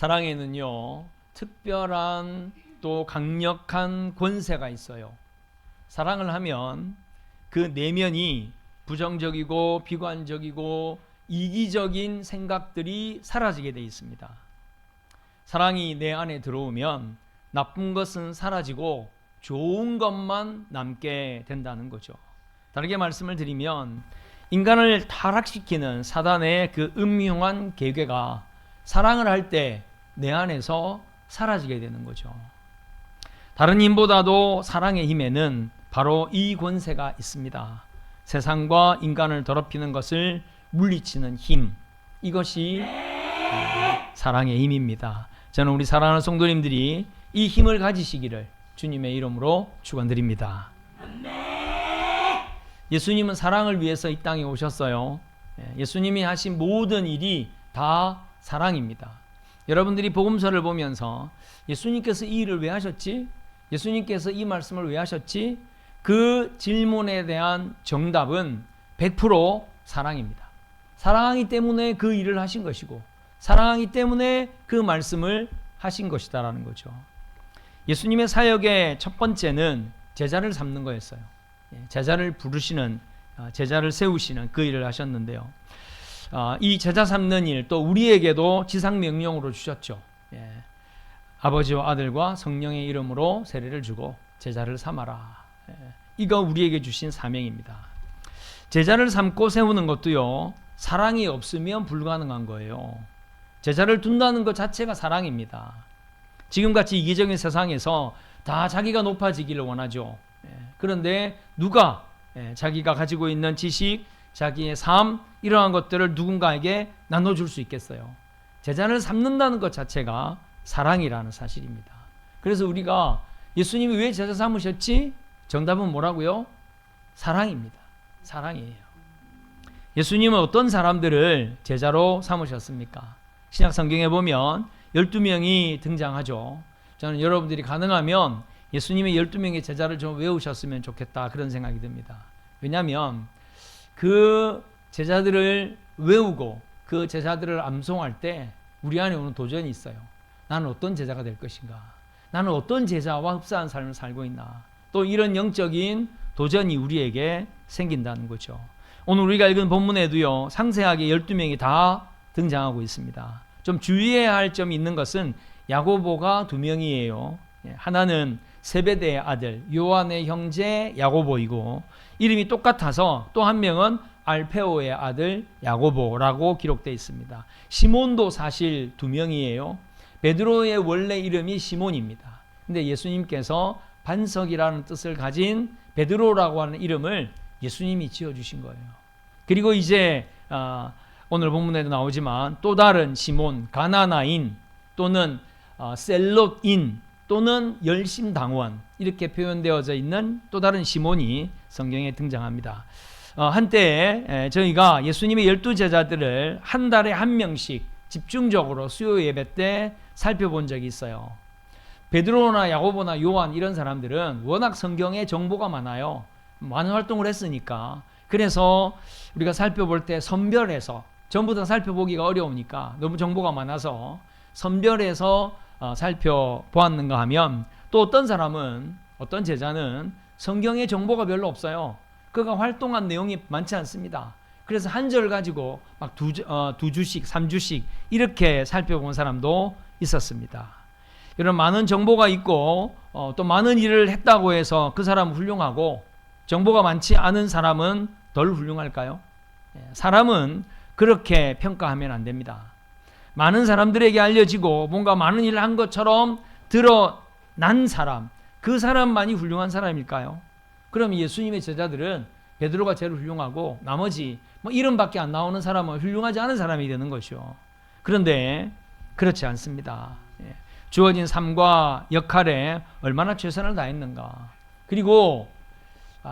사랑에는요, 특별한 또 강력한 권세가 있어요. 사랑을 하면 그 내면이 부정적이고 비관적이고 이기적인 생각들이 사라지게 되어 있습니다. 사랑이 내 안에 들어오면 나쁜 것은 사라지고 좋은 것만 남게 된다는 거죠. 다르게 말씀을 드리면 인간을 타락시키는 사단의 그 음흉한 계획가 사랑을 할 때 내 안에서 사라지게 되는 거죠. 다른 힘보다도 사랑의 힘에는 바로 이 권세가 있습니다. 세상과 인간을 더럽히는 것을 물리치는 힘, 이것이 사랑의 힘입니다. 저는 우리 사랑하는 성도님들이 이 힘을 가지시기를 주님의 이름으로 축원드립니다. 예수님은 사랑을 위해서 이 땅에 오셨어요. 예수님이 하신 모든 일이 다 사랑입니다. 여러분들이 복음서를 보면서 예수님께서 이 일을 왜 하셨지? 예수님께서 이 말씀을 왜 하셨지? 그 질문에 대한 정답은 100% 사랑입니다. 사랑하기 때문에 그 일을 하신 것이고 사랑하기 때문에 그 말씀을 하신 것이다라는 거죠. 예수님의 사역의 첫 번째는 제자를 삼는 거였어요. 제자를 부르시는, 제자를 세우시는 그 일을 하셨는데요. 이 제자 삼는 일 또 우리에게도 지상명령으로 주셨죠. 아버지와 아들과 성령의 이름으로 세례를 주고 제자를 삼아라. 이거 우리에게 주신 사명입니다. 제자를 삼고 세우는 것도요, 사랑이 없으면 불가능한 거예요. 제자를 둔다는 것 자체가 사랑입니다. 지금같이 이기적인 세상에서 다 자기가 높아지기를 원하죠. 그런데 누가 자기가 가지고 있는 지식, 자기의 삶, 이러한 것들을 누군가에게 나눠줄 수 있겠어요? 제자를 삼는다는 것 자체가 사랑이라는 사실입니다. 그래서 우리가 예수님이 왜 제자 삼으셨지? 정답은 뭐라고요? 사랑입니다. 사랑이에요. 예수님은 어떤 사람들을 제자로 삼으셨습니까? 신약 성경에 보면 12명이 등장하죠. 저는 여러분들이 가능하면 예수님의 12명의 제자를 좀 외우셨으면 좋겠다, 그런 생각이 듭니다. 왜냐하면 그 제자들을 외우고 그 제자들을 암송할 때 우리 안에 오는 도전이 있어요. 나는 어떤 제자가 될 것인가? 나는 어떤 제자와 흡사한 삶을 살고 있나? 또 이런 영적인 도전이 우리에게 생긴다는 거죠. 오늘 우리가 읽은 본문에도요, 상세하게 12명이 다 등장하고 있습니다. 좀 주의해야 할 점이 있는 것은 야고보가 2명이에요. 하나는 세베대의 아들 요한의 형제 야고보이고 이름이 똑같아서 또 한 명은 알페오의 아들 야고보라고 기록되어 있습니다. 시몬도 사실 2명이에요. 베드로의 원래 이름이 시몬입니다. 근데 예수님께서 반석이라는 뜻을 가진 베드로라고 하는 이름을 예수님이 지어주신 거예요. 그리고 이제 오늘 본문에도 나오지만 또 다른 시몬, 가나나인 또는 셀롯인 또는 열심당원, 이렇게 표현되어져 있는 또 다른 시몬이 성경에 등장합니다. 한때 저희가 예수님의 12제자들을 한 달에 한 명씩 집중적으로 수요 예배 때 살펴본 적이 있어요. 베드로나 야고보나 요한 이런 사람들은 워낙 성경에 정보가 많아요. 많은 활동을 했으니까. 그래서 우리가 살펴볼 때 선별해서, 전부 다 살펴보기가 어려우니까 너무 정보가 많아서 선별해서 살펴보았는가 하면, 또 어떤 사람은, 어떤 제자는 성경에 정보가 별로 없어요. 그가 활동한 내용이 많지 않습니다. 그래서 한 절 가지고 막 두 주씩, 3주씩 이렇게 살펴본 사람도 있었습니다. 이런 많은 정보가 있고 또 많은 일을 했다고 해서 그 사람은 훌륭하고 정보가 많지 않은 사람은 덜 훌륭할까요? 사람은 그렇게 평가하면 안 됩니다. 많은 사람들에게 알려지고 뭔가 많은 일을 한 것처럼 드러난 사람, 그 사람만이 훌륭한 사람일까요? 그럼 예수님의 제자들은 베드로가 제일 훌륭하고 나머지 이름밖에 안 나오는 사람은 훌륭하지 않은 사람이 되는 것이요. 그런데 그렇지 않습니다. 주어진 삶과 역할에 얼마나 최선을 다했는가. 그리고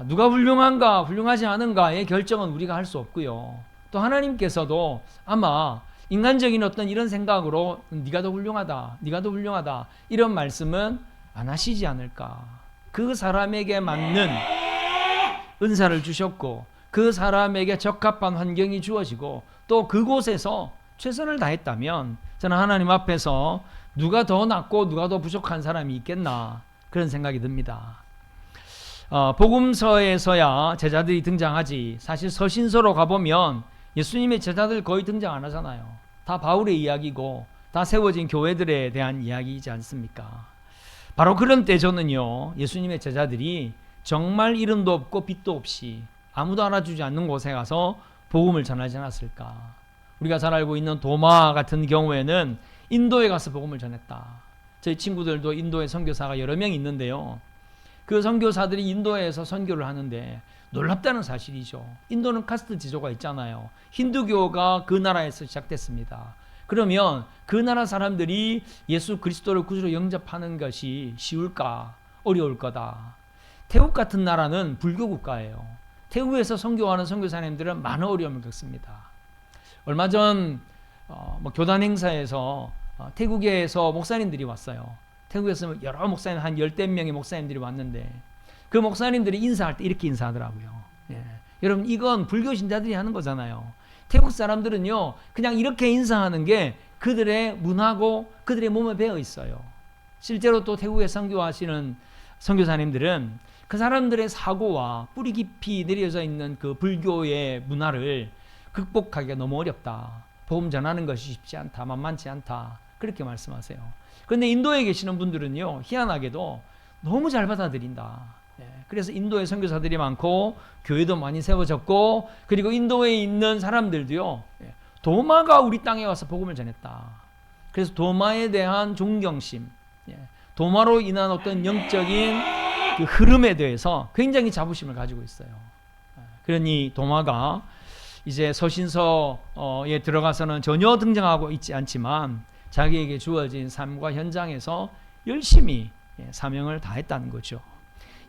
누가 훌륭한가 훌륭하지 않은가의 결정은 우리가 할 수 없고요. 또 하나님께서도 아마 인간적인 어떤 이런 생각으로 네가 더 훌륭하다, 네가 더 훌륭하다 이런 말씀은 안 하시지 않을까. 그 사람에게 맞는 은사를 주셨고 그 사람에게 적합한 환경이 주어지고 또 그곳에서 최선을 다했다면 저는 하나님 앞에서 누가 더 낫고 누가 더 부족한 사람이 있겠나 그런 생각이 듭니다. 복음서에서야 제자들이 등장하지 사실 서신서로 가보면 예수님의 제자들 거의 등장 안 하잖아요. 다 바울의 이야기고 다 세워진 교회들에 대한 이야기이지 않습니까? 바로 그런 때 저는요, 예수님의 제자들이 정말 이름도 없고 빛도 없이 아무도 알아주지 않는 곳에 가서 복음을 전하지 않았을까? 우리가 잘 알고 있는 도마 같은 경우에는 인도에 가서 복음을 전했다. 저희 친구들도 인도에 선교사가 여러 명 있는데요. 그 선교사들이 인도에서 선교를 하는데 놀랍다는 사실이죠. 인도는 카스트 지조가 있잖아요. 힌두교가 그 나라에서 시작됐습니다. 그러면 그 나라 사람들이 예수 그리스도를 구주로 영접하는 것이 쉬울까? 어려울 거다. 태국 같은 나라는 불교 국가예요. 태국에서 선교하는 선교사님들은 많은 어려움을 겪습니다. 얼마 전 교단 행사에서 태국에서 목사님들이 왔어요. 태국에서 여러 목사님, 한 10대 명의 목사님들이 왔는데 그 목사님들이 인사할 때 이렇게 인사하더라고요. 예. 여러분, 이건 불교 신자들이 하는 거잖아요. 태국 사람들은요, 그냥 이렇게 인사하는 게 그들의 문화고 그들의 몸에 배어 있어요. 실제로 또 태국에 선교하시는 선교사님들은 그 사람들의 사고와 뿌리 깊이 내려져 있는 그 불교의 문화를 극복하기가 너무 어렵다. 복음 전하는 것이 쉽지 않다. 만만치 않다. 그렇게 말씀하세요. 그런데 인도에 계시는 분들은요, 희한하게도 너무 잘 받아들인다. 그래서 인도에 선교사들이 많고 교회도 많이 세워졌고, 그리고 인도에 있는 사람들도요, 도마가 우리 땅에 와서 복음을 전했다. 그래서 도마에 대한 존경심, 도마로 인한 어떤 영적인 그 흐름에 대해서 굉장히 자부심을 가지고 있어요. 그러니 도마가 이제 서신서에 들어가서는 전혀 등장하고 있지 않지만 자기에게 주어진 삶과 현장에서 열심히 사명을 다했다는 거죠.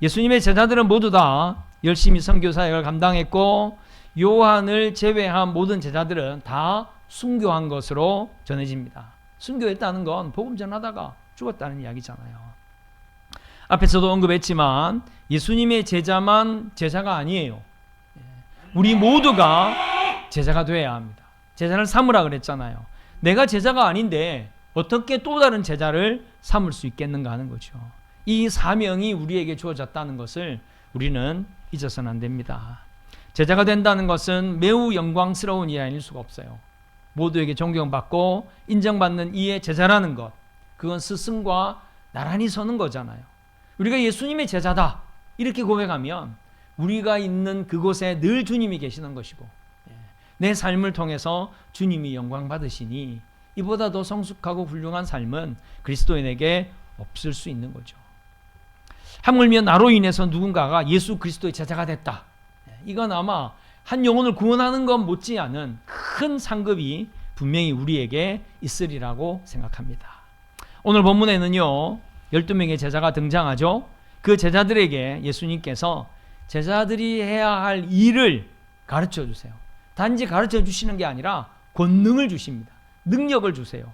예수님의 제자들은 모두 다 열심히 선교 사역을 감당했고, 요한을 제외한 모든 제자들은 다 순교한 것으로 전해집니다. 순교했다는 건 복음 전하다가 죽었다는 이야기잖아요. 앞에서도 언급했지만 예수님의 제자만 제자가 아니에요. 우리 모두가 제자가 되어야 합니다. 제자를 삼으라 그랬잖아요. 내가 제자가 아닌데 어떻게 또 다른 제자를 삼을 수 있겠는가 하는 거죠. 이 사명이 우리에게 주어졌다는 것을 우리는 잊어서는 안 됩니다. 제자가 된다는 것은 매우 영광스러운 일 아닐 수가 없어요. 모두에게 존경받고 인정받는 이의 제자라는 것, 그건 스승과 나란히 서는 거잖아요. 우리가 예수님의 제자다 이렇게 고백하면 우리가 있는 그곳에 늘 주님이 계시는 것이고, 내 삶을 통해서 주님이 영광 받으시니 이보다 더 성숙하고 훌륭한 삶은 그리스도인에게 없을 수 있는 거죠. 하물며 나로 인해서 누군가가 예수 그리스도의 제자가 됐다. 이건 아마 한 영혼을 구원하는 것 못지않은 큰 상급이 분명히 우리에게 있으리라고 생각합니다. 오늘 본문에는요, 12명의 제자가 등장하죠. 그 제자들에게 예수님께서 제자들이 해야 할 일을 가르쳐 주세요. 단지 가르쳐 주시는 게 아니라 권능을 주십니다. 능력을 주세요.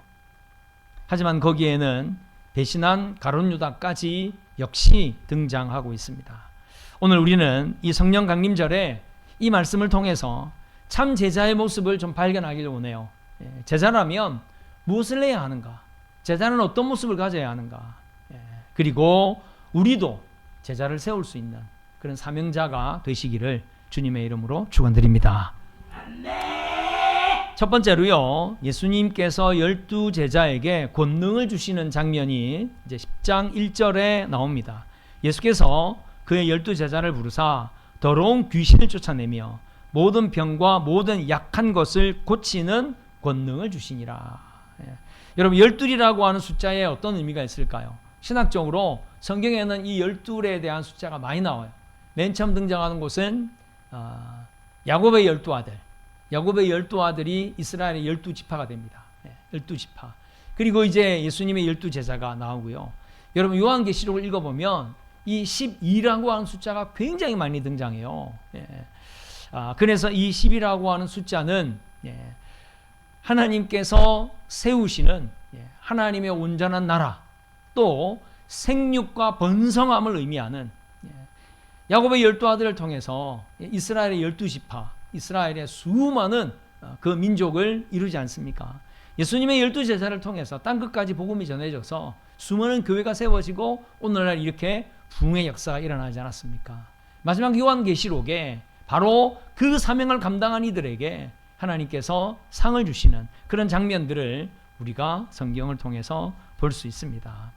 하지만 거기에는 배신한 가룟 유다까지 역시 등장하고 있습니다. 오늘 우리는 이 성령 강림절에 이 말씀을 통해서 참 제자의 모습을 좀 발견하기를 원해요. 제자라면 무엇을 해야 하는가? 제자는 어떤 모습을 가져야 하는가? 그리고 우리도 제자를 세울 수 있는 그런 사명자가 되시기를 주님의 이름으로 축원드립니다. 첫 번째로요, 예수님께서 12제자에게 권능을 주시는 장면이 이제 10장 1절에 나옵니다. 예수께서 그의 12제자를 부르사 더러운 귀신을 쫓아내며 모든 병과 모든 약한 것을 고치는 권능을 주시니라. 여러분, 12이라고 하는 숫자에 어떤 의미가 있을까요? 신학적으로 성경에는 이 12에 대한 숫자가 많이 나와요. 맨 처음 등장하는 곳은 야곱의 12아들. 야곱의 12아들이 이스라엘의 12지파가 됩니다. 12지파. 그리고 이제 예수님의 12제자가 나오고요. 여러분, 요한계시록을 읽어보면 이 12라고 하는 숫자가 굉장히 많이 등장해요. 그래서 이 10이라고 하는 숫자는 하나님께서 세우시는 하나님의 온전한 나라, 또 생육과 번성함을 의미하는 야곱의 12아들을 통해서 이스라엘의 12지파, 이스라엘의 수많은 그 민족을 이루지 않습니까? 예수님의 12제자를 통해서 땅끝까지 복음이 전해져서 수많은 교회가 세워지고 오늘날 이렇게 부흥의 역사가 일어나지 않았습니까? 마지막 요한계시록에 바로 그 사명을 감당한 이들에게 하나님께서 상을 주시는 그런 장면들을 우리가 성경을 통해서 볼 수 있습니다.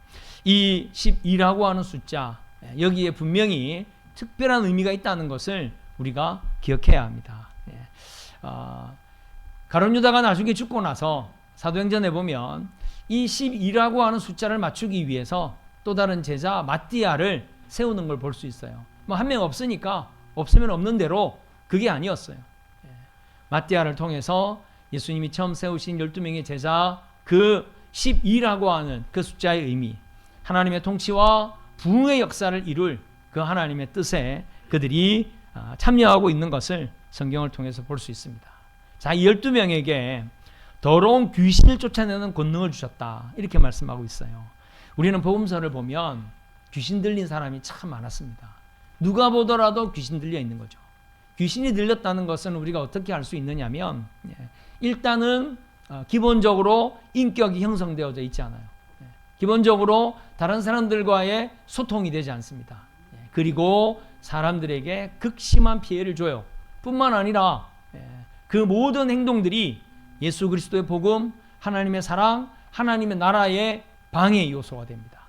이 12라고 하는 숫자, 여기에 분명히 특별한 의미가 있다는 것을 우리가 기억해야 합니다. 가룟 유다가 나중에 죽고 나서 사도행전에 보면 이 12라고 하는 숫자를 맞추기 위해서 또 다른 제자 마띠아를 세우는 걸 볼 수 있어요. 뭐 한 명 없으니까 없으면 없는 대로 그게 아니었어요. 마띠아를 통해서 예수님이 처음 세우신 12명의 제자 그 12라고 하는 그 숫자의 의미, 하나님의 통치와 부흥의 역사를 이룰 그 하나님의 뜻에 그들이 참여하고 있는 것을 성경을 통해서 볼 수 있습니다. 자, 이 12명에게 더러운 귀신을 쫓아내는 권능을 주셨다, 이렇게 말씀하고 있어요. 우리는 복음서를 보면 귀신 들린 사람이 참 많았습니다. 누가 보더라도 귀신 들려 있는 거죠. 귀신이 들렸다는 것은 우리가 어떻게 알 수 있느냐면, 일단은 기본적으로 인격이 형성되어져 있지 않아요. 기본적으로 다른 사람들과의 소통이 되지 않습니다. 그리고 사람들에게 극심한 피해를 줘요. 뿐만 아니라 그 모든 행동들이 예수 그리스도의 복음, 하나님의 사랑, 하나님의 나라의 방해 요소가 됩니다.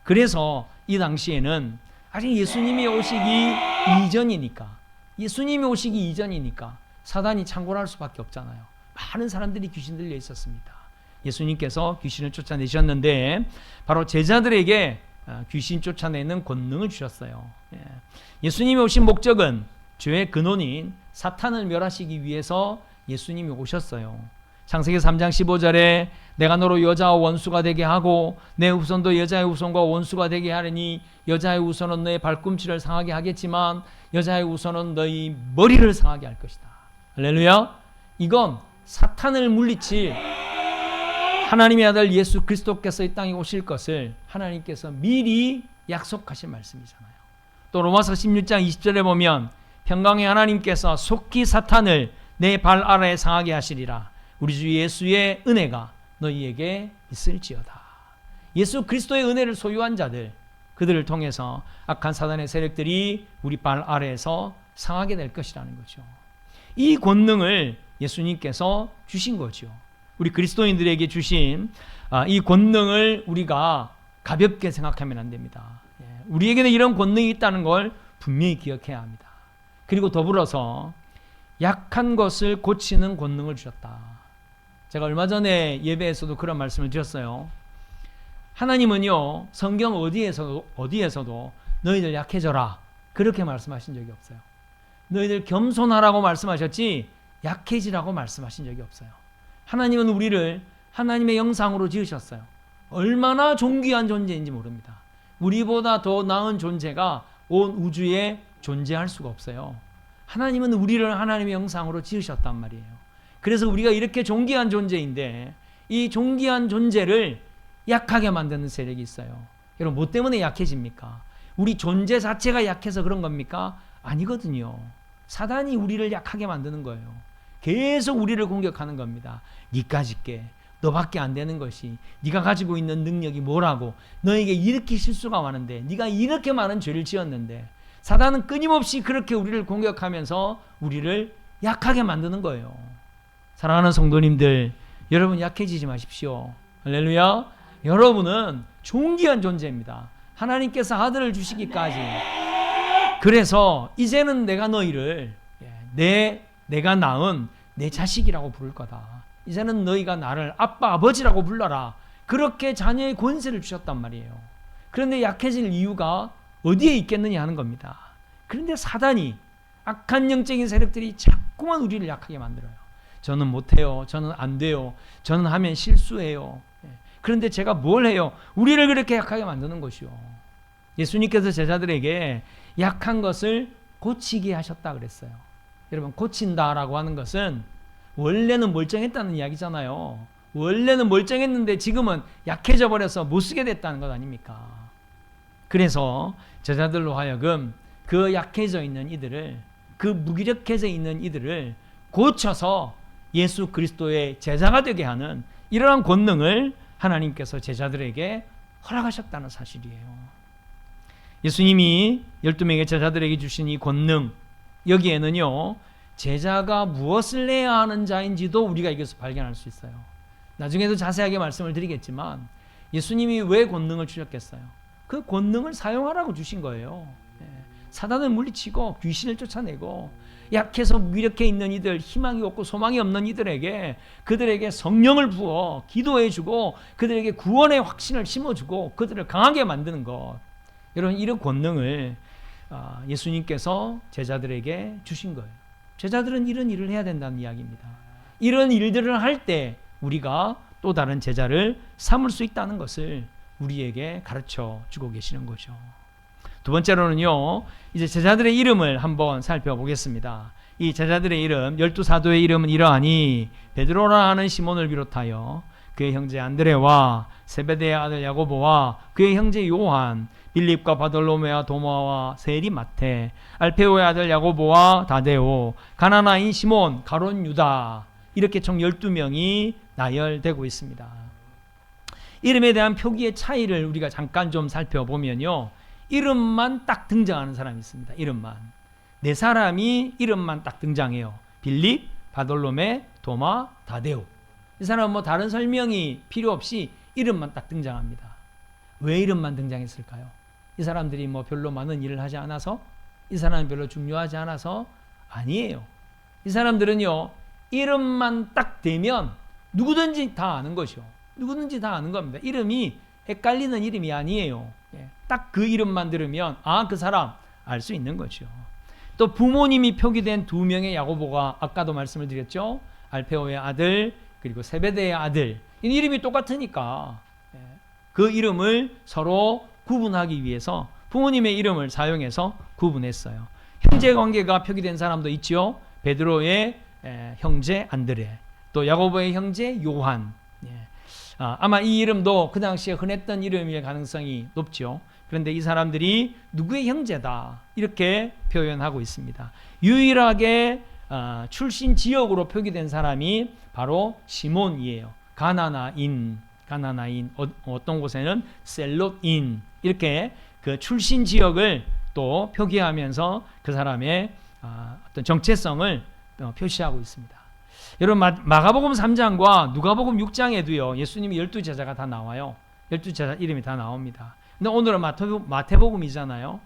그래서 이 당시에는 아직 예수님이 오시기 이전이니까 사단이 창궐할 수밖에 없잖아요. 많은 사람들이 귀신 들려 있었습니다. 예수님께서 귀신을 쫓아내셨는데 바로 제자들에게 귀신 쫓아내는 권능을 주셨어요. 예수님이 오신 목적은 죄의 근원인 사탄을 멸하시기 위해서 예수님이 오셨어요. 창세기 3장 15절에 내가 너로 여자와 원수가 되게 하고 내 후손도 여자의 후손과 원수가 되게 하리니 여자의 후손은 너의 발꿈치를 상하게 하겠지만 여자의 후손은 너희 머리를 상하게 할 것이다. 할렐루야. 이건 사탄을 물리칠 하나님의 아들 예수 그리스도께서 이 땅에 오실 것을 하나님께서 미리 약속하신 말씀이잖아요. 또 로마서 16장 20절에 보면 평강의 하나님께서 속히 사탄을 내 발 아래에 상하게 하시리라. 우리 주 예수의 은혜가 너희에게 있을지어다. 예수 그리스도의 은혜를 소유한 자들, 그들을 통해서 악한 사단의 세력들이 우리 발 아래에서 상하게 될 것이라는 거죠. 이 권능을 예수님께서 주신 거죠. 우리 그리스도인들에게 주신 이 권능을 우리가 가볍게 생각하면 안 됩니다. 우리에게는 이런 권능이 있다는 걸 분명히 기억해야 합니다. 그리고 더불어서 약한 것을 고치는 권능을 주셨다. 제가 얼마 전에 예배에서도 그런 말씀을 드렸어요. 하나님은요, 성경 어디에서도 너희들 약해져라 그렇게 말씀하신 적이 없어요. 너희들 겸손하라고 말씀하셨지 약해지라고 말씀하신 적이 없어요. 하나님은 우리를 하나님의 형상으로 지으셨어요. 얼마나 존귀한 존재인지 모릅니다. 우리보다 더 나은 존재가 온 우주에 존재할 수가 없어요. 하나님은 우리를 하나님의 형상으로 지으셨단 말이에요. 그래서 우리가 이렇게 존귀한 존재인데 이 존귀한 존재를 약하게 만드는 세력이 있어요. 여러분, 뭐 때문에 약해집니까? 우리 존재 자체가 약해서 그런 겁니까? 아니거든요. 사단이 우리를 약하게 만드는 거예요. 계속 우리를 공격하는 겁니다. 니까짓 게 너밖에 안 되는 것이, 네가 가지고 있는 능력이 뭐라고, 너에게 이렇게 실수가 많은데, 네가 이렇게 많은 죄를 지었는데, 사단은 끊임없이 그렇게 우리를 공격하면서 우리를 약하게 만드는 거예요. 사랑하는 성도님들, 여러분 약해지지 마십시오. 할렐루야. 여러분은 존귀한 존재입니다. 하나님께서 아들을 주시기까지. 그래서 이제는 내가 너희를 내가 낳은 내 자식이라고 부를 거다. 이제는 너희가 나를 아빠 아버지라고 불러라. 그렇게 자녀의 권세를 주셨단 말이에요. 그런데 약해질 이유가 어디에 있겠느냐 하는 겁니다. 그런데 사단이, 악한 영적인 세력들이 자꾸만 우리를 약하게 만들어요. 저는 못해요. 저는 안 돼요. 저는 하면 실수해요. 그런데 제가 뭘 해요? 우리를 그렇게 약하게 만드는 것이요. 예수님께서 제자들에게 약한 것을 고치게 하셨다 그랬어요. 여러분, 고친다라고 하는 것은 원래는 멀쩡했다는 이야기잖아요. 원래는 멀쩡했는데 지금은 약해져 버려서 못 쓰게 됐다는 것 아닙니까? 그래서 제자들로 하여금 그 약해져 있는 이들을, 그 무기력해져 있는 이들을 고쳐서 예수 그리스도의 제자가 되게 하는 이러한 권능을 하나님께서 제자들에게 허락하셨다는 사실이에요. 예수님이 12명의 제자들에게 주신 이 권능, 여기에는요, 제자가 무엇을 해야 하는 자인지도 우리가 여기서 발견할 수 있어요. 나중에도 자세하게 말씀을 드리겠지만 예수님이 왜 권능을 주셨겠어요? 그 권능을 사용하라고 주신 거예요. 사단을 물리치고 귀신을 쫓아내고 약해서 무력해 있는 이들, 희망이 없고 소망이 없는 이들에게 그들에게 성령을 부어 기도해주고 그들에게 구원의 확신을 심어주고 그들을 강하게 만드는 것, 이런 권능을 예수님께서 제자들에게 주신 거예요. 제자들은 이런 일을 해야 된다는 이야기입니다. 이런 일들을 할 때 우리가 또 다른 제자를 삼을 수 있다는 것을 우리에게 가르쳐 주고 계시는 거죠. 두 번째로는요, 이제 제자들의 이름을 한번 살펴보겠습니다. 이 제자들의 이름, 12사도의 이름은 이러하니 베드로라 하는 시몬을 비롯하여 그의 형제 안드레와 세베대의 아들 야고보와 그의 형제 요한, 빌립과 바돌로메와 도마와 세리 마테, 알페오의 아들 야고보와 다데오, 가나나인 시몬, 가론 유다, 이렇게 총 12명이 나열되고 있습니다. 이름에 대한 표기의 차이를 우리가 잠깐 좀 살펴보면요, 이름만 딱 등장하는 사람이 있습니다. 이름만. 네 사람이 이름만 딱 등장해요. 빌립, 바돌로메, 도마, 다데오. 이 사람은 뭐 다른 설명이 필요 없이 이름만 딱 등장합니다. 왜 이름만 등장했을까요? 이 사람들이 뭐 별로 많은 일을 하지 않아서? 이 사람은 별로 중요하지 않아서? 아니에요. 이 사람들은요, 이름만 딱 되면 누구든지 다 아는 것이요. 누구든지 다 아는 겁니다. 이름이 헷갈리는 이름이 아니에요. 딱 그 이름만 들으면 그 사람 알 수 있는 거죠. 또 부모님이 표기된 두 명의 야고보가 아까도 말씀을 드렸죠. 알페오의 아들 그리고 세베대의 아들. 이 이름이 똑같으니까 그 이름을 서로 구분하기 위해서 부모님의 이름을 사용해서 구분했어요. 형제 관계가 표기된 사람도 있죠. 베드로의 형제 안드레, 또 야고보의 형제 요한. 아마 이 이름도 그 당시에 흔했던 이름일 가능성이 높죠. 그런데 이 사람들이 누구의 형제다 이렇게 표현하고 있습니다. 유일하게 출신 지역으로 표기된 사람이 바로 시몬이에요. 가나나인, 어떤 곳에는 셀롯인, 이렇게 그 출신 지역을 또 표기하면서 그 사람의 어떤 정체성을 표시하고 있습니다. 여러분, 마가복음 3장과 누가복음 6장에도요, 예수님이 12제자가 다 나와요. 12제자 이름이 다 나옵니다. 근데 오늘은 마태복음이잖아요.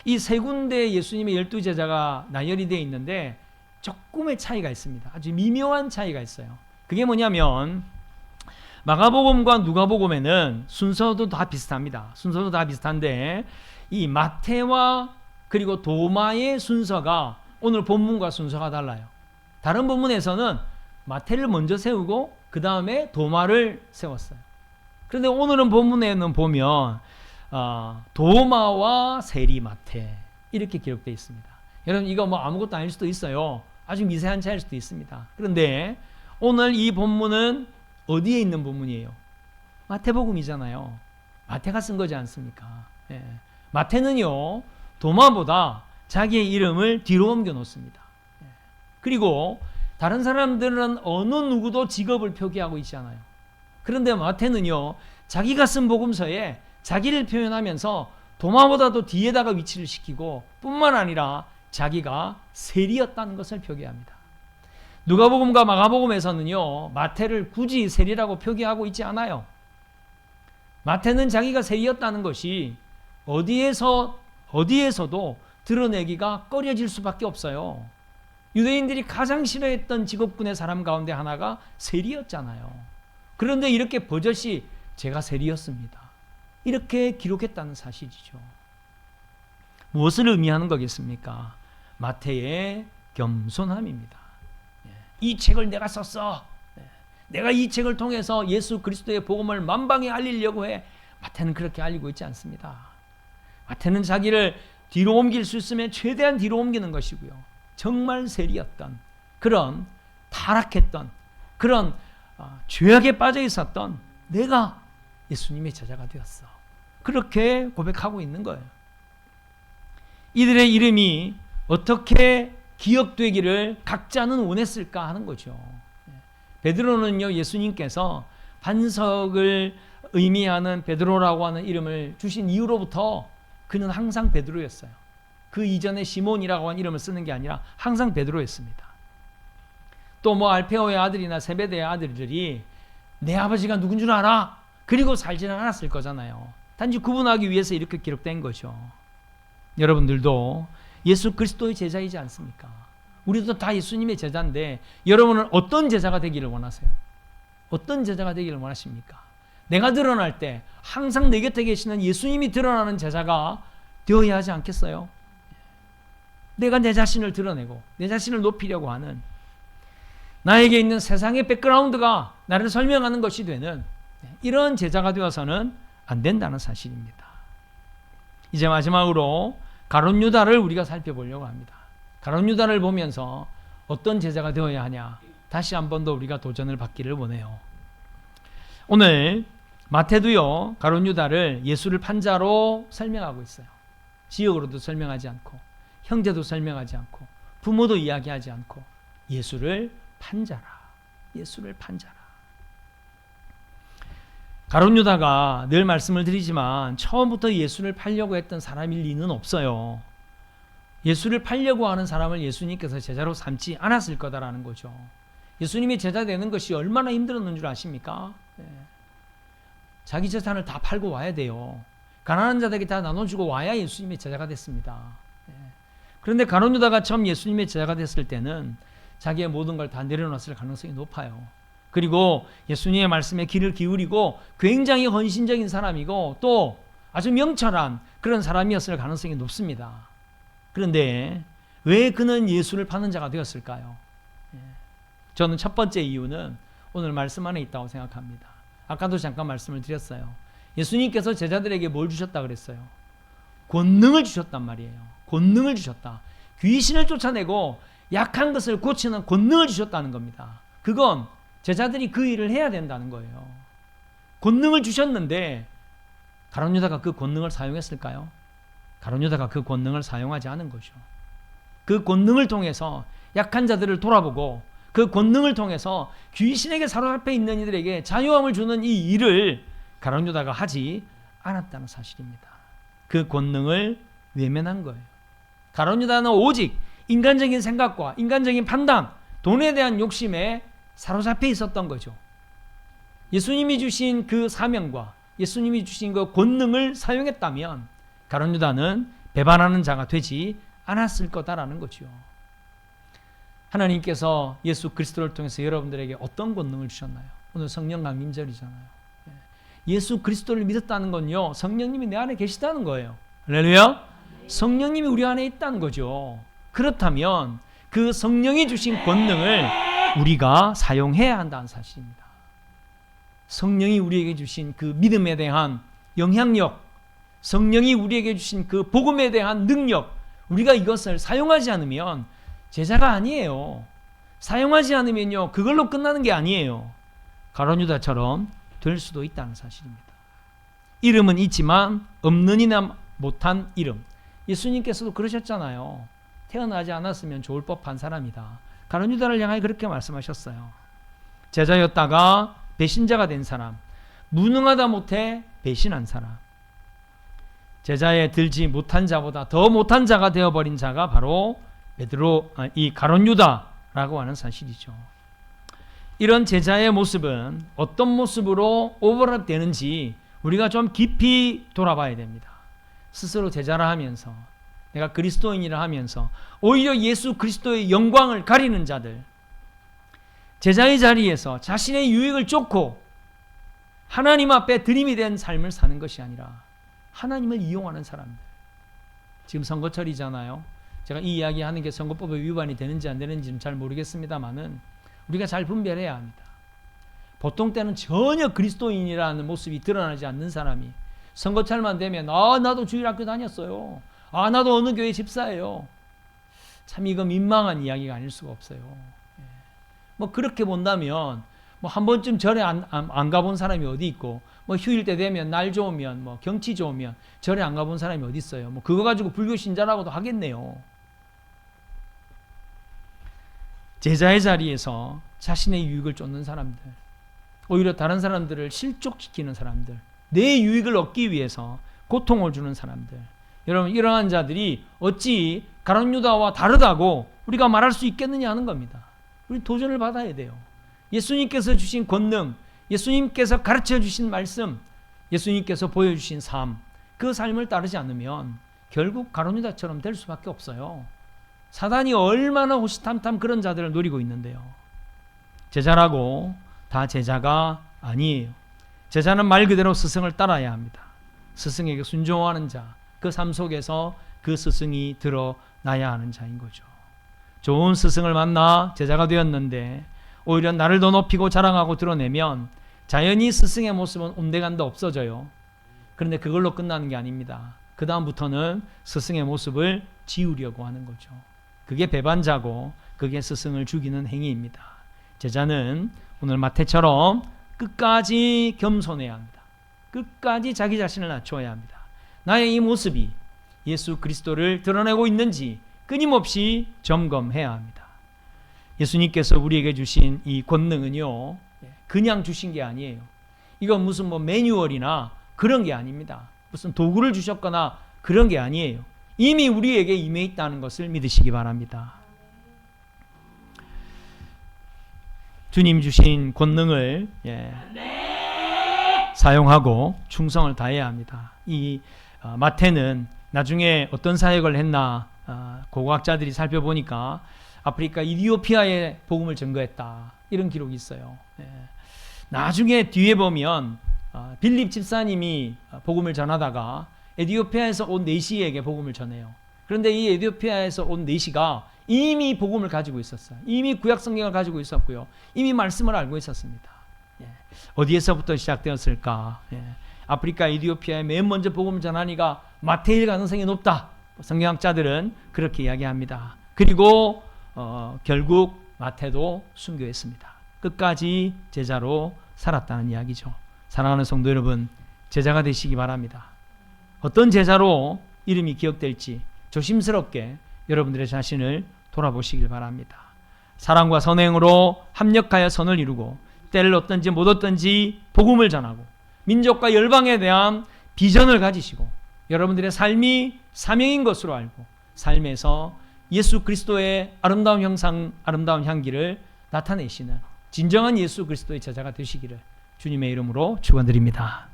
이 세 군데 예수님의 12제자가 나열이 되어 있는데 조금의 차이가 있습니다. 아주 미묘한 차이가 있어요. 그게 뭐냐면 마가복음과 누가복음에는 순서도 다 비슷합니다. 순서도 다 비슷한데 이 마태와 그리고 도마의 순서가 오늘 본문과 순서가 달라요. 다른 본문에서는 마태를 먼저 세우고 그 다음에 도마를 세웠어요. 그런데 오늘은 본문에는 보면 도마와 세리 마태 이렇게 기록되어 있습니다. 여러분, 이거 뭐 아무것도 아닐 수도 있어요. 아주 미세한 차이일 수도 있습니다. 그런데 오늘 이 본문은 어디에 있는 본문이에요? 마태복음이잖아요. 마태가 쓴 거지 않습니까? 마태는요, 도마보다 자기의 이름을 뒤로 옮겨 놓습니다. 그리고 다른 사람들은 어느 누구도 직업을 표기하고 있지 않아요. 그런데 마태는요, 자기가 쓴 복음서에 자기를 표현하면서 도마보다도 뒤에다가 위치를 시키고 뿐만 아니라 자기가 세리였다는 것을 표기합니다. 누가복음과 마가복음에서는요, 마태를 굳이 세리라고 표기하고 있지 않아요. 마태는 자기가 세리였다는 것이 어디에서도 드러내기가 꺼려질 수밖에 없어요. 유대인들이 가장 싫어했던 직업군의 사람 가운데 하나가 세리였잖아요. 그런데 이렇게 버젓이 제가 세리였습니다, 이렇게 기록했다는 사실이죠. 무엇을 의미하는 거겠습니까? 마태의 겸손함입니다. 이 책을 내가 썼어. 내가 이 책을 통해서 예수 그리스도의 복음을 만방에 알리려고 해. 마태는 그렇게 알리고 있지 않습니다. 마태는 자기를 뒤로 옮길 수 있으면 최대한 뒤로 옮기는 것이고요. 정말 세리였던, 그런 타락했던, 그런 죄악에 빠져 있었던 내가 예수님의 제자가 되었어, 그렇게 고백하고 있는 거예요. 이들의 이름이 어떻게 기억되기를 각자는 원했을까 하는 거죠. 베드로는요, 예수님께서 반석을 의미하는 베드로라고 하는 이름을 주신 이후로부터 그는 항상 베드로였어요. 그 이전에 시몬이라고 하는 이름을 쓰는 게 아니라 항상 베드로였습니다. 또 뭐 알페오의 아들이나 세베대의 아들들이 내 아버지가 누군 줄 알아? 그리고 살지는 않았을 거잖아요. 단지 구분하기 위해서 이렇게 기록된 거죠. 여러분들도 예수 그리스도의 제자이지 않습니까? 우리도 다 예수님의 제자인데 여러분은 어떤 제자가 되기를 원하세요? 어떤 제자가 되기를 원하십니까? 내가 드러날 때 항상 내 곁에 계시는 예수님이 드러나는 제자가 되어야 하지 않겠어요? 내가 내 자신을 드러내고 내 자신을 높이려고 하는, 나에게 있는 세상의 백그라운드가 나를 설명하는 것이 되는 이런 제자가 되어서는 안 된다는 사실입니다. 이제 마지막으로 가룟 유다를 우리가 살펴보려고 합니다. 가룟 유다를 보면서 어떤 제자가 되어야 하냐, 다시 한 번 더 우리가 도전을 받기를 원해요. 오늘 마태도요, 가룟 유다를 예수를 판자로 설명하고 있어요. 지역으로도 설명하지 않고 형제도 설명하지 않고 부모도 이야기하지 않고 예수를 판자라, 예수를 판자라. 가룟 유다가 늘 말씀을 드리지만 처음부터 예수를 팔려고 했던 사람일 리는 없어요. 예수를 팔려고 하는 사람을 예수님께서 제자로 삼지 않았을 거다라는 거죠. 예수님이 제자 되는 것이 얼마나 힘들었는 줄 아십니까? 네. 자기 재산을 다 팔고 와야 돼요. 가난한 자들에게 다 나눠주고 와야 예수님의 제자가 됐습니다. 네. 그런데 가룟 유다가 처음 예수님의 제자가 됐을 때는 자기의 모든 걸 다 내려놨을 가능성이 높아요. 그리고 예수님의 말씀에 귀를 기울이고 굉장히 헌신적인 사람이고 또 아주 명철한 그런 사람이었을 가능성이 높습니다. 그런데 왜 그는 예수를 파는 자가 되었을까요? 저는 첫 번째 이유는 오늘 말씀 안에 있다고 생각합니다. 아까도 잠깐 말씀을 드렸어요. 예수님께서 제자들에게 뭘 주셨다 그랬어요? 권능을 주셨단 말이에요. 권능을 주셨다. 귀신을 쫓아내고 약한 것을 고치는 권능을 주셨다는 겁니다. 그건 제자들이 그 일을 해야 된다는 거예요. 권능을 주셨는데 가룟 유다가 그 권능을 사용했을까요? 가룟 유다가 그 권능을 사용하지 않은 거죠. 그 권능을 통해서 약한 자들을 돌아보고 그 권능을 통해서 귀신에게 사로잡혀 있는 이들에게 자유함을 주는 이 일을 가룟 유다가 하지 않았다는 사실입니다. 그 권능을 외면한 거예요. 가룟 유다는 오직 인간적인 생각과 인간적인 판단, 돈에 대한 욕심에 사로잡혀 있었던 거죠. 예수님이 주신 그 사명과 예수님이 주신 그 권능을 사용했다면 가룟 유다는 배반하는 자가 되지 않았을 거다라는 거죠. 하나님께서 예수 그리스도를 통해서 여러분들에게 어떤 권능을 주셨나요? 오늘 성령 강림절이잖아요. 예수 그리스도를 믿었다는 건요, 성령님이 내 안에 계시다는 거예요. 할렐루야. 성령님이 우리 안에 있다는 거죠. 그렇다면 그 성령이 주신 권능을 우리가 사용해야 한다는 사실입니다. 성령이 우리에게 주신 그 믿음에 대한 영향력, 성령이 우리에게 주신 그 복음에 대한 능력, 우리가 이것을 사용하지 않으면 제자가 아니에요. 사용하지 않으면요, 그걸로 끝나는 게 아니에요. 가룟 유다처럼 될 수도 있다는 사실입니다. 이름은 있지만 없는 이나 못한 이름. 예수님께서도 그러셨잖아요. 태어나지 않았으면 좋을 법한 사람이다. 가룟 유다를 향하여 그렇게 말씀하셨어요. 제자였다가 배신자가 된 사람, 무능하다 못해 배신한 사람, 제자에 들지 못한 자보다 더 못한 자가 되어버린 자가 바로 이 가룟 유다라고 하는 사실이죠. 이런 제자의 모습은 어떤 모습으로 오버랩 되는지 우리가 좀 깊이 돌아봐야 됩니다. 스스로 제자라 하면서, 내가 그리스도인이라 하면서 오히려 예수 그리스도의 영광을 가리는 자들, 제자의 자리에서 자신의 유익을 쫓고 하나님 앞에 드림이 된 삶을 사는 것이 아니라 하나님을 이용하는 사람들. 지금 선거철이잖아요. 제가 이 이야기하는 게 선거법에 위반이 되는지 안 되는지는 잘 모르겠습니다만은 우리가 잘 분별해야 합니다. 보통 때는 전혀 그리스도인이라는 모습이 드러나지 않는 사람이 선거철만 되면 나도 주일학교 다녔어요. 나도 어느 교회 집사예요. 참 이거 민망한 이야기가 아닐 수가 없어요. 뭐 그렇게 본다면 뭐 한 번쯤 절에 안 가본 사람이 어디 있고, 뭐 휴일 때 되면 날 좋으면 뭐 경치 좋으면 절에 안 가본 사람이 어디 있어요. 뭐 그거 가지고 불교 신자라고도 하겠네요. 제자의 자리에서 자신의 유익을 쫓는 사람들, 오히려 다른 사람들을 실족시키는 사람들, 내 유익을 얻기 위해서 고통을 주는 사람들. 여러분, 이러한 자들이 어찌 가룟 유다와 다르다고 우리가 말할 수 있겠느냐 하는 겁니다. 우리 도전을 받아야 돼요. 예수님께서 주신 권능, 예수님께서 가르쳐 주신 말씀, 예수님께서 보여주신 삶, 그 삶을 따르지 않으면 결국 가룟 유다처럼 될 수밖에 없어요. 사단이 얼마나 호시탐탐 그런 자들을 노리고 있는데요. 제자라고 다 제자가 아니에요. 제자는 말 그대로 스승을 따라야 합니다. 스승에게 순종하는 자, 그 삶 속에서 그 스승이 드러나야 하는 자인 거죠. 좋은 스승을 만나 제자가 되었는데 오히려 나를 더 높이고 자랑하고 드러내면 자연히 스승의 모습은 온데간데 없어져요. 그런데 그걸로 끝나는 게 아닙니다. 그 다음부터는 스승의 모습을 지우려고 하는 거죠. 그게 배반자고 그게 스승을 죽이는 행위입니다. 제자는 오늘 마태처럼 끝까지 겸손해야 합니다. 끝까지 자기 자신을 낮춰야 합니다. 나의 이 모습이 예수 그리스도를 드러내고 있는지 끊임없이 점검해야 합니다. 예수님께서 우리에게 주신 이 권능은요, 그냥 주신 게 아니에요. 이건 무슨 뭐 매뉴얼이나 그런 게 아닙니다. 무슨 도구를 주셨거나 그런 게 아니에요. 이미 우리에게 임해 있다는 것을 믿으시기 바랍니다. 주님 주신 권능을 사용하고 충성을 다해야 합니다. 이 마태는 나중에 어떤 사역을 했나 고고학자들이 살펴보니까 아프리카 이디오피아에 복음을 전거했다, 이런 기록이 있어요. 나중에 뒤에 보면 빌립 집사님이 복음을 전하다가 에티오피아에서 온 네시에게 복음을 전해요. 그런데 이 에티오피아에서 온 네시가 이미 복음을 가지고 있었어요. 이미 구약 성경을 가지고 있었고요. 이미 말씀을 알고 있었습니다. 어디에서부터 시작되었을까? 아프리카 에티오피아에 맨 먼저 복음을 전하니까 마태일 가능성이 높다. 성경학자들은 그렇게 이야기합니다. 그리고 결국 마태도 순교했습니다. 끝까지 제자로 살았다는 이야기죠. 사랑하는 성도 여러분, 제자가 되시기 바랍니다. 어떤 제자로 이름이 기억될지 조심스럽게 여러분들의 자신을 돌아보시길 바랍니다. 사랑과 선행으로 합력하여 선을 이루고 때를 얻든지 못 얻든지 복음을 전하고 민족과 열방에 대한 비전을 가지시고 여러분들의 삶이 사명인 것으로 알고 삶에서 예수 그리스도의 아름다운 형상, 아름다운 향기를 나타내시는 진정한 예수 그리스도의 제자가 되시기를 주님의 이름으로 축원드립니다.